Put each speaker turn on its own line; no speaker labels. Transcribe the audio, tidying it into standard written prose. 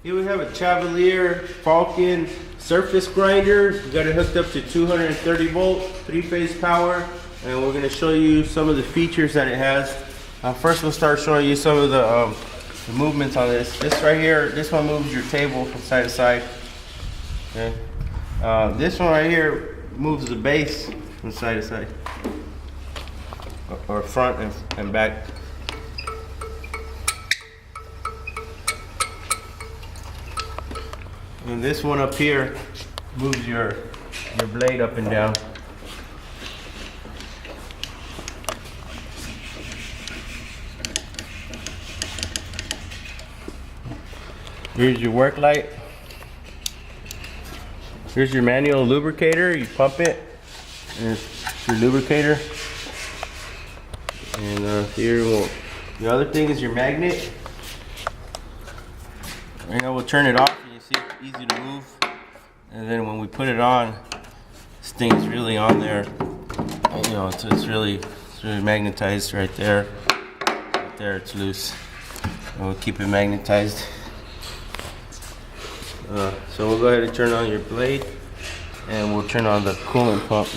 Here we have a Chevalier Falcon surface grinder. We got it hooked up to 230 volt, 3-phase power, and we're going to show you some of the features that it has. First, we'll start showing you some of the movements on this. This right here, this one moves your table from side to side. Okay. This one right here moves the base from side to side, or front and back. And this one up here moves your blade up and down. Here's your work light. Here's your manual lubricator. You pump it, and it's your lubricator. And here, the other thing is your magnet. Right now we'll turn it off. See, it's easy to move, and then when we put it on, this thing is really on there. And, you know, it's really magnetized right there. Right there, it's loose. And we'll keep it magnetized. So we'll go ahead and turn on your blade, and we'll turn on the coolant pump.